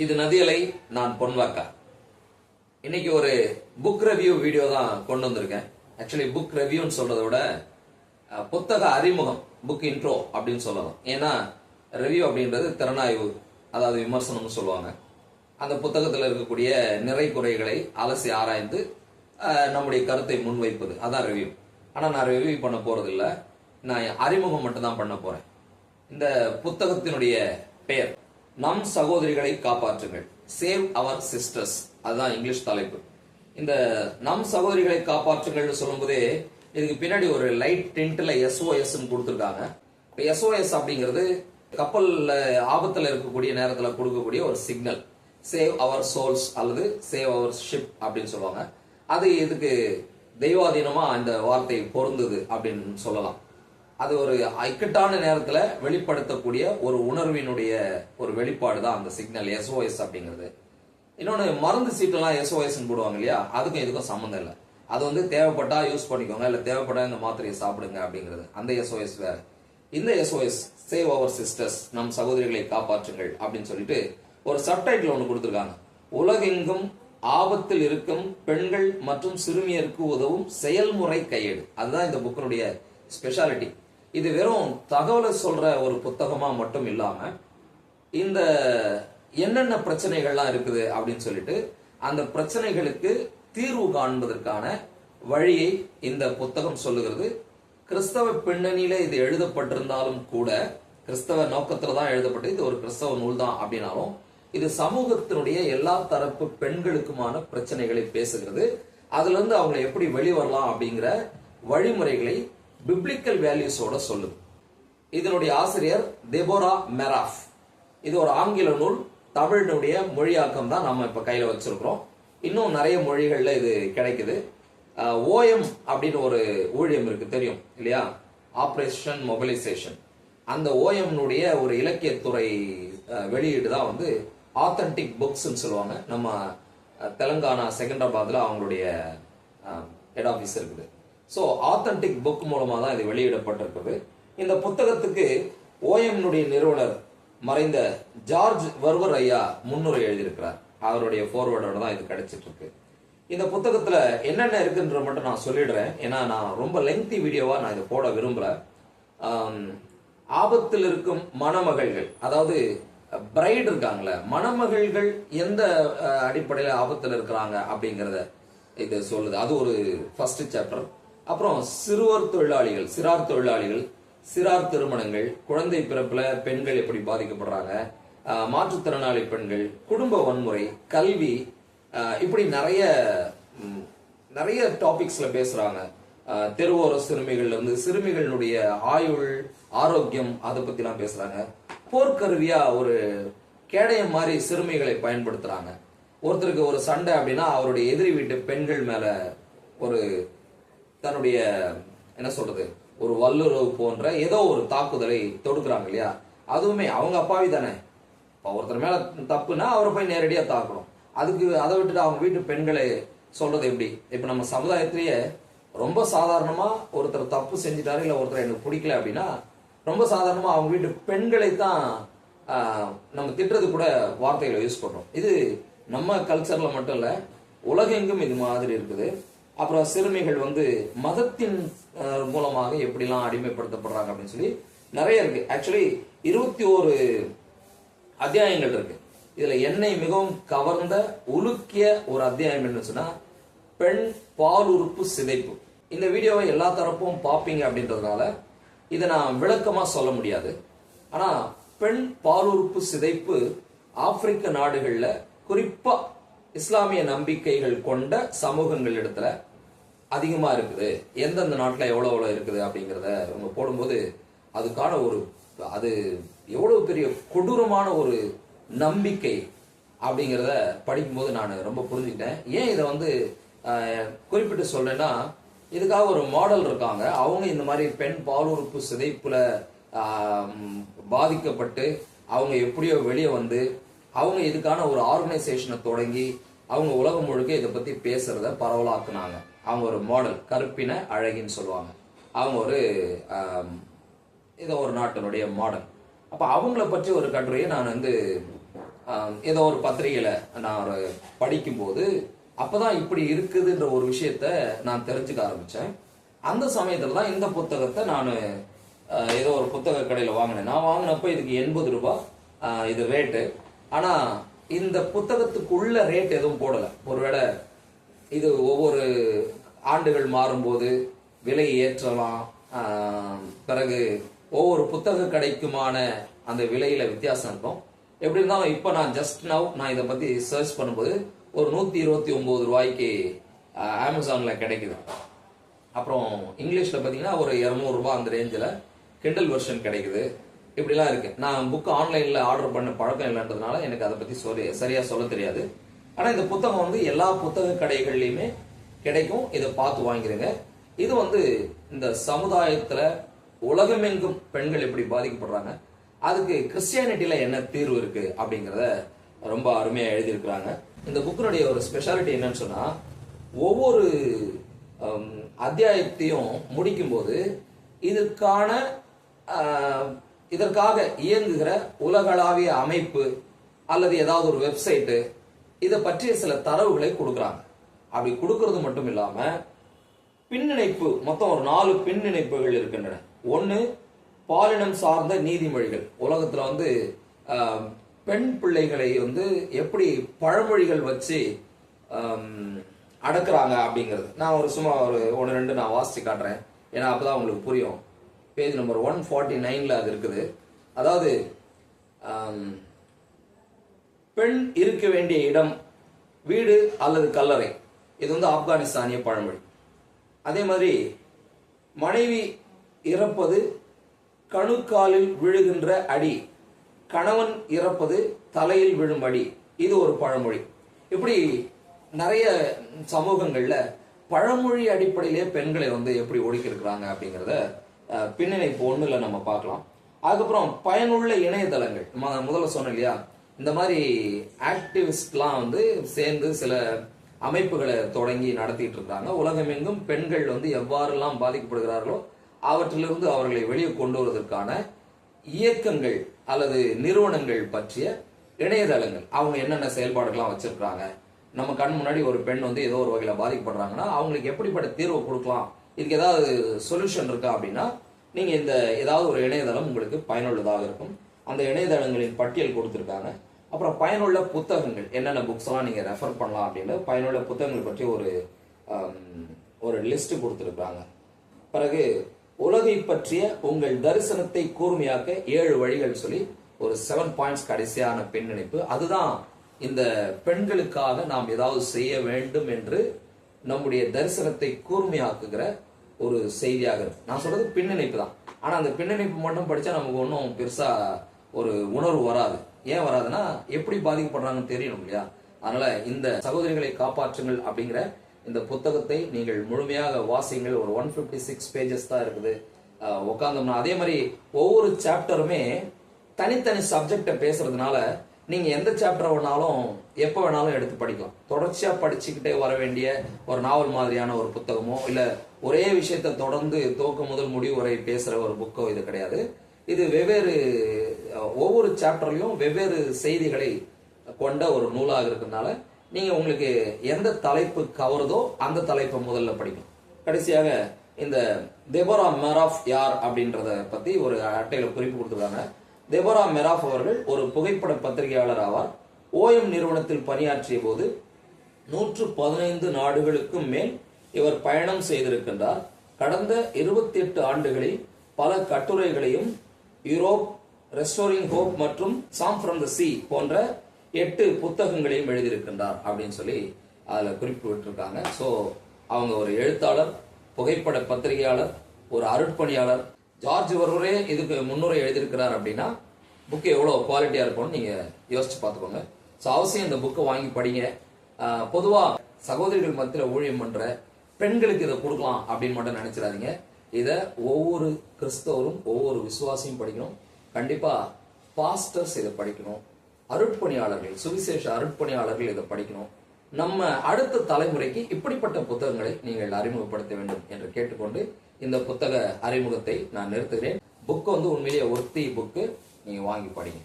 இது நதியலை, நான் பொன்வாக்கா. இன்னைக்கு ஒரு புக் ரிவ்யூ வீடியோ தான் கொண்டு வந்திருக்கேன். ஆக்சுவலி புக் ரிவ்யூன்னு சொல்றதை விட புத்தக அறிமுகம், புக் இன்ட்ரோ அப்படின்னு சொல்லலாம். ஏன்னா ரிவ்யூ அப்படின்றது திறனாய்வு, அதாவது விமர்சனம்னு சொல்லுவாங்க. அந்த புத்தகத்தில் இருக்கக்கூடிய நிறை குறைகளை அலசி ஆராய்ந்து நம்முடைய கருத்தை முன்வைப்பது, அதான் ரிவ்யூ. ஆனால் நான் ரிவ்யூ பண்ண போறதில்லை, நான் அறிமுகம் மட்டும்தான் பண்ண போறேன். இந்த புத்தகத்தினுடைய பெயர் நம் சகோதரிகளை காப்பாற்றுங்கள், சேவ் அவர் சிஸ்டர்ஸ். அதுதான் இங்கிலீஷ் தலைப்பு. இந்த நம் சகோதரிகளை காப்பாற்றுங்கள் சொல்லும் போதே இதுக்கு பின்னாடி ஒரு லைட் டிண்ட்ல SOS கொடுத்துருக்காங்க. SOS அப்படிங்கிறது கப்பல்ல ஆபத்துல இருக்கக்கூடிய நேரத்தில் கொடுக்கக்கூடிய ஒரு சிக்னல். சேவ் அவர் சோல்ஸ் அல்லது சேவ் அவர் ஷிப் அப்படின்னு சொல்லுவாங்க. அது இதுக்கு தெய்வாதீனமா அந்த வார்த்தை பொருந்தது அப்படின்னு சொல்லலாம். அது ஒரு இக்கட்டான நேரத்துல வெளிப்படுத்தக்கூடிய ஒரு உணர்வினுடைய ஒரு வெளிப்பாடு தான் அந்த சிக்னல் SOS அப்படிங்கிறது. இன்னொன்னு, மருந்து சீட்டெல்லாம் SOS போடுவாங்க இல்லையா, அதுக்கும் இதுக்கும் சம்மந்தம் இல்லை. அது வந்து தேவைப்பட்டா யூஸ் பண்ணிக்கோங்க, இல்ல தேவைப்பட்டா இந்த மாத்திரையை சாப்பிடுங்க அப்படிங்கிறது. அந்த SOS வேற. இந்த SOS சேவ் அவர் சிஸ்டர்ஸ், நம் சகோதரிகளை காப்பாற்றுங்கள் அப்படின்னு சொல்லிட்டு ஒரு சப்டைட்டில் ஒன்று கொடுத்துருக்காங்க. உலகெங்கும் ஆபத்தில் இருக்கும் பெண்கள் மற்றும் சிறுமியருக்கு உதவும் செயல்முறை கையேடு. அதுதான் இந்த புக்கினுடைய ஸ்பெஷாலிட்டி. இது வெறும் தகவலை சொல்ற ஒரு புத்தகமா மட்டும் இல்லாம, இந்த என்னென்ன பிரச்சனைகள்லாம் இருக்குது அப்படின்னு சொல்லிட்டு அந்த பிரச்சனைகளுக்கு தீர்வு காண்பதற்கான வழியை இந்த புத்தகம் சொல்லுகிறது. கிறிஸ்தவ பின்னணியில இது எழுதப்பட்டிருந்தாலும் கூட, கிறிஸ்தவ நோக்கத்துல தான் எழுதப்பட்டு இது ஒரு கிறிஸ்தவ நூல் தான் அப்படின்னாலும், இது சமூகத்தினுடைய எல்லா தரப்பு பெண்களுக்குமான பிரச்சனைகளை பேசுகிறது. அதுல இருந்து அவங்க எப்படி வெளிவரலாம் அப்படிங்கிற வழிமுறைகளை பிப்ளிக்கல் வேல்யூஸோட சொல்லுது. இதனுடைய ஆசிரியர் தெபோரா மெராஃப். இது ஒரு ஆங்கில நூல், தமிழினுடைய மொழியாக்கம் தான் நம்ம இப்ப கையில வச்சிருக்கிறோம். இன்னும் நிறைய மொழிகள்ல இது கிடைக்குது. OM அப்படின்னு ஒரு ஊழியம் இருக்கு, தெரியும் இல்லையா, ஆபரேஷன் மொபிலைசேஷன். அந்த OM ஒரு இலக்கியத்துறை வெளியீடு தான் வந்து ஆத்தன்டிக் புக்ஸ் சொல்லுவாங்க. நம்ம தெலுங்கானா செகண்டராபாத்ல அவங்களுடைய ஹெட் ஆபீஸ் இருக்குது. ஸோ ஆத்தன்டிக் புக் மூலமா தான் இது வெளியிடப்பட்டிருக்குது. இந்த புத்தகத்துக்கு OM நிறுவனர் மறைந்த ஜார்ஜ் வர்வர் ஐயா முன்னுரை எழுதியிருக்கிறார். அவருடைய ஃபோர்வேர்டோட தான் இது கிடைச்சிட்டு இருக்கு. இந்த புத்தகத்துல என்னென்ன இருக்குன்ற மட்டும் நான் சொல்லிடுறேன், ஏன்னா நான் ரொம்ப லெங்தி வீடியோவா நான் இதை போட விரும்பல. ஆபத்தில் இருக்கும் மணமகள்கள், அதாவது பிரைட் இருக்காங்களே, மணமகள்கள் எந்த அடிப்படையில் ஆபத்தில் இருக்கிறாங்க அப்படிங்கிறத இது சொல்லுது. அது ஒரு ஃபர்ஸ்ட் சாப்டர். அப்புறம் சிறுவர் தொழிலாளிகள், சிறார் தொழிலாளிகள், சிறார் திருமணங்கள், குழந்தை பிறப்புல பெண்கள் எப்படி பாதிக்கப்படுறாங்க, மாற்றுத்திறனாளி பெண்கள், குடும்ப வன்முறை, கல்வி, இப்படி நிறைய டாபிக்ஸ்ல பேசுறாங்க. தெருவோர சிறுமிகள்ல இருந்து சிறுமிகளுடைய ஆயுள், ஆரோக்கியம், அதை பத்தி எல்லாம் பேசுறாங்க. போர்க்கருவியா ஒரு கேடயம் மாதிரி சிறுமிகளை பயன்படுத்துறாங்க. ஒருத்தருக்கு ஒரு சண்டை அப்படின்னா அவருடைய எதிரி வீட்டு பெண்கள் மேல ஒரு தன்னுடைய என்ன சொல்றது, ஒரு வல்லுறவு போன்ற ஏதோ ஒரு தாக்குதலை தொடுக்கிறாங்க இல்லையா. அதுவுமே அவங்க அப்பாவி தானே. ஒருத்தர் மேல தப்புனா அவரை போய் நேரடியா தாக்கணும். அதுக்கு அதை விட்டுட்டு அவங்க வீட்டு பெண்களை சொல்றது எப்படி? இப்ப நம்ம சமுதாயத்திலேயே ரொம்ப சாதாரணமா ஒருத்தர் தப்பு செஞ்சுட்டாரு, இல்ல ஒருத்தர் எனக்கு பிடிக்கல அப்படின்னா ரொம்ப சாதாரணமா அவங்க வீட்டு பெண்களை தான் நம்ம திட்டுறது கூட வார்த்தைகளை யூஸ் பண்றோம். இது நம்ம கல்ச்சர்ல மட்டும் இல்ல, உலகெங்கும் இது மாதிரி இருக்குது. அப்புறம் சிறுமிகள் வந்து மதத்தின் மூலமாக எப்படிலாம் அடிமைப்படுத்தப்படுறாங்க அப்படின்னு சொல்லி நிறைய இருக்கு. ஆக்சுவலி 21 அத்தியாயங்கள் இருக்கு. இதுல என்னை மிகவும் கவர்ந்த உலுக்கிய ஒரு அத்தியாயம் என்ன சொன்னா, பெண் பாலுறுப்பு சிதைப்பு. இந்த வீடியோவை எல்லா தரப்பும் பார்ப்பீங்க அப்படின்றதுனால இதை நான் விளக்கமா சொல்ல முடியாது. ஆனா பெண் பாலுறுப்பு சிதைப்பு ஆப்பிரிக்க நாடுகள்ல, குறிப்பா இஸ்லாமிய நம்பிக்கைகள் கொண்ட சமூகங்கள் இடத்துல அதிகமா இருக்குது. எந்தெந்த நாட்டுல எவ்வளவு இருக்குது அப்படிங்கிறத அவங்க போடும்போது அதுக்கான அது எவ்வளவு பெரிய கொடூரமான ஒரு நம்பிக்கை அப்படிங்கிறத படிக்கும்போது நான் ரொம்ப புரிஞ்சுக்கிட்டேன். ஏன் இதை வந்து குறிப்பிட்டு சொல்றேன்னா, இதுக்காக ஒரு மாடல் இருக்காங்க. அவங்க இந்த மாதிரி பெண் பாலுறுப்பு சிதைப்புல பாதிக்கப்பட்டு அவங்க எப்படியோ வெளியே வந்து அவங்க இதுக்கான ஒரு ஆர்கனைசேஷனை தொடங்கி அவங்க உலகம் முழுக்க இதை பத்தி பேசுறத பரவலாக்குனாங்க. அவங்க ஒரு மாடல், கருப்பின அழகின்னு சொல்லுவாங்க. அவங்க ஒரு நாட்டினுடைய மாடல். அப்ப அவங்கள பற்றி ஒரு கட்டுரையை நான் வந்து ஏதோ ஒரு பத்திரிகையில நான் ஒரு படிக்கும்போது அப்பதான் இப்படி இருக்குதுன்ற ஒரு விஷயத்த நான் தெரிஞ்சுக்க ஆரம்பிச்சேன். அந்த சமயத்துல தான் இந்த புத்தகத்தை நான் ஏதோ ஒரு புத்தக கடையில வாங்கினேன். நான் வாங்கினப்ப இதுக்கு 80 ரூபாய் இது ரேட்டு. ஆனா இந்த புத்தகத்துக்குள்ள ரேட் எதுவும் போடல. ஒருவேளை இது ஒவ்வொரு ஆண்டுகள் மாறும்போது விலை ஏற்றலாம். பிறகு ஒவ்வொரு புத்தக கடைக்குமான அந்த விலையில வித்தியாசம் இருக்கும். எப்படி இருந்தாலும் இப்ப நான் ஜஸ்ட் நவ் நான் இதை பத்தி சர்ச் பண்ணும்போது ஒரு 129 ரூபாய்க்கு அமேசான்ல கிடைக்குது. அப்புறம் இங்கிலீஷ்ல பாத்தீங்கன்னா ஒரு 200 ரூபாய் அந்த ரேஞ்சில் கிண்டல் வெர்ஷன் கிடைக்குது. இப்படிலாம் இருக்கு. நான் புக் ஆன்லைன்ல ஆர்டர் பண்ண பழக்கம் இல்லைன்றதுனால எனக்கு அதை பத்தி சரியா சொல்ல தெரியாது. ஆனா இந்த புத்தகம் வந்து எல்லா புத்தக கடைகள்லயுமே கிடைக்கும். இதை பார்த்து வாங்கிருங்க. இது வந்து இந்த சமுதாயத்துல உலகமெங்கும் பெண்கள் எப்படி பாதிக்கப்படுறாங்க, அதுக்கு கிறிஸ்டியானிட்டியில என்ன தீர்வு இருக்கு அப்படிங்கறத ரொம்ப அருமையா எழுதியிருக்கிறாங்க. இந்த புக்கினுடைய ஒரு ஸ்பெஷாலிட்டி என்னன்னு சொன்னா, ஒவ்வொரு அத்தியாயத்தையும் முடிக்கும் போது இதற்காக இயங்குகிற உலகளாவிய அமைப்பு அல்லது ஏதாவது ஒரு வெப்சைட்டு இதை பற்றிய சில தரவுகளை கொடுக்குறாங்க. அப்படி கொடுக்கறது மட்டும் இல்லாம பின்னிணைப்பு, மொத்தம் ஒரு 4 பின்னிணைப்புகள் இருக்கின்றன. ஒன்னு பாலினம் சார்ந்த நீதிமொழிகள். உலகத்துல வந்து பெண் பிள்ளைகளை வந்து எப்படி பழமொழிகள் வச்சு அடக்குறாங்க அப்படிங்கிறது. நான் ஒரு சும்மா ஒரு 1-2 நான் வாசிச்சு காட்டுறேன். ஏன்னா அப்பதான் உங்களுக்கு புரியும். பேஜ் நம்பர் 149ல அது இருக்குது. அதாவது பெண் இருக்க வேண்டிய இடம் வீடு அல்லது கல்லறை. இது வந்து ஆப்கானிஸ்தானிய பழமொழி. அதே மாதிரி மனைவி இறப்பது கணுக்காலில் விழுகின்ற அடி, கணவன் இறப்பது தலையில் விழும் அடி. இது ஒரு பழமொழி. இப்படி நிறைய சமூகங்கள்ல பழமொழி அடிப்படையிலே பெண்களை வந்து எப்படி ஒடுக்கியிருக்கிறாங்க அப்படிங்கிறத பின்னிணைப்பு 1ல நம்ம பார்க்கலாம். அதுக்கப்புறம் பயனுள்ள இணையதளங்கள். முதல்ல சொன்னேன் இல்லையா, இந்த மாதிரி ஆக்டிவிஸ்ட்லாம் வந்து சேர்ந்து சில அமைப்புகளை தொடங்கி நடத்திட்டு இருக்காங்க. உலகமெங்கும் பெண்கள் வந்து எவ்வாறெல்லாம் பாதிக்கப்படுகிறார்களோ அவற்றிலிருந்து அவர்களை வெளியே கொண்டு வருவதற்கான இயக்கங்கள் அல்லது நிறுவனங்கள் பற்றிய இணையதளங்கள். அவங்க என்னென்ன செயல்பாடுகள்லாம் வச்சிருக்காங்க, நம்ம கண் முன்னாடி ஒரு பெண் வந்து ஏதோ ஒரு வகையில பாதிக்கப்படுறாங்கன்னா அவங்களுக்கு எப்படிப்பட்ட தீர்வு கொடுக்கலாம், இதுக்கு ஏதாவது சொல்யூஷன் இருக்கா அப்படின்னா நீங்க இந்த ஏதாவது ஒரு இணையதளம் உங்களுக்கு பயனுள்ளதாக இருக்கும். அந்த இணையதளங்களின் பட்டியல் கொடுத்திருக்காங்க. அப்புறம் பயனுள்ள புத்தகங்கள், என்னென்ன புக்ஸ் எல்லாம் நீங்க ரெஃபர் பண்ணலாம் அப்படின்னு பயனுள்ள புத்தகங்கள் பற்றி ஒரு லிஸ்ட் கொடுத்திருக்காங்க. பிறகு உலகை பற்றிய உங்கள் தரிசனத்தை கூர்மையாக்க 7 வழிகள் சொல்லி ஒரு 7 பாயிண்ட்ஸ் கடைசியான பின்னிணைப்பு. அதுதான் இந்த பெண்களுக்காக நாம் ஏதாவது செய்ய வேண்டும் என்று நம்முடைய தரிசனத்தை கூர்மையாக்குகிற ஒரு செய்தியாக இருக்கு. நான் சொல்றது பின்னிணைப்பு தான். ஆனா அந்த பின்னிணைப்பு மட்டும் படிச்சா நமக்கு ஒன்றும் பெருசா ஒரு உணர்வு வராது. ஏன் வராதுன்னா எப்படி பாதிக்கப்படுறாங்கன்னு தெரியணும் இல்லையா. அதனால இந்த சகோதரிகளை காப்பாற்றுங்கள் அப்படிங்கிற இந்த புத்தகத்தை நீங்கள் முழுமையாக வாசிங்கள். ஒரு 156 பேஜஸ் தான் இருக்குது. உட்காந்தோம்னா அதே மாதிரி ஒவ்வொரு சாப்டருமே தனித்தனி சப்ஜெக்ட பேசுறதுனால நீங்க எந்த சாப்டர் வேணாலும் எப்ப வேணாலும் எடுத்து படிக்கலாம். தொடர்ச்சியா படிச்சுக்கிட்டே வர வேண்டிய ஒரு நாவல் மாதிரியான ஒரு புத்தகமோ இல்ல ஒரே விஷயத்த தொடர்ந்து துவக்கம் முதல் முடிவு வரை பேசுற ஒரு புக்கோ இது கிடையாது. இது ஒவ்வொரு சாப்டர்லயும் வெவ்வேறு செய்திகளை கொண்ட ஒரு நூலாக இருக்கிறதுனால நீங்க உங்களுக்கு எந்த தலைப்பு கவருதோ அந்த தலைப்பை முதல்ல படிக்கணும். கடைசியாக இந்த தெபோரா மெராஃப் யார் அப்படின்றத பத்தி ஒரு அட்டையில குறிப்பு கொடுத்துருக்காங்க. தெபோரா மெராஃப் அவர்கள் ஒரு புகைப்பட பத்திரிகையாளர் ஆவார். OM நிறுவனத்தில் பணியாற்றிய போது 115 நாடுகளுக்கும் மேல் இவர் பயணம் செய்திருக்கின்றார். கடந்த 28 ஆண்டுகளில் பல கட்டுரைகளையும் யூரோப், ரெஸ்டோரிங் ஹோப் மற்றும் சாம் ஃப்ரம் த சி போன்ற 8 புத்தகங்களையும் எழுதியிருக்கின்றார் அப்படின்னு சொல்லி அதுல குறிப்பு விட்டுருக்காங்க. ஸோ அவங்க ஒரு எழுத்தாளர், புகைப்பட பத்திரிகையாளர், ஒரு அருட்பணியாளர். ஜார்ஜ் ஒருவரே இதுக்கு முன்னுரை எழுதியிருக்கிறார் அப்படின்னா புக்கு எவ்வளவு குவாலிட்டியா இருக்கும்னு நீங்க யோசிச்சு பார்த்துக்கோங்க. ஸோ அவசியம் இந்த புக்கை வாங்கி படிங்க. பொதுவா சகோதரிகள் மத்தியில் ஊழியம் பண்ற பெண்களுக்கு இதை கொடுக்கலாம் அப்படின்னு மட்டும் நினைச்சிடாதீங்க. இதை ஒவ்வொரு கிறிஸ்தவரும் ஒவ்வொரு விசுவாசியும் படிக்கணும். கண்டிப்பா பாஸ்டர்ஸ் இதை படிக்கணும். அருட்பணியாளர்கள், சுவிசேஷ அருட்பணியாளர்கள் இதை படிக்கணும். நம்ம அடுத்த தலைமுறைக்கு இப்படிப்பட்ட புத்தகங்களை நீங்கள் அறிமுகப்படுத்த வேண்டும் என்று கேட்டுக்கொண்டு இந்த புத்தக அறிமுகத்தை நான் நிறுத்துகிறேன். புக் வந்து உண்மையிலேயே ஒர்த்தி புக்கு. நீங்க வாங்கி படிங்க.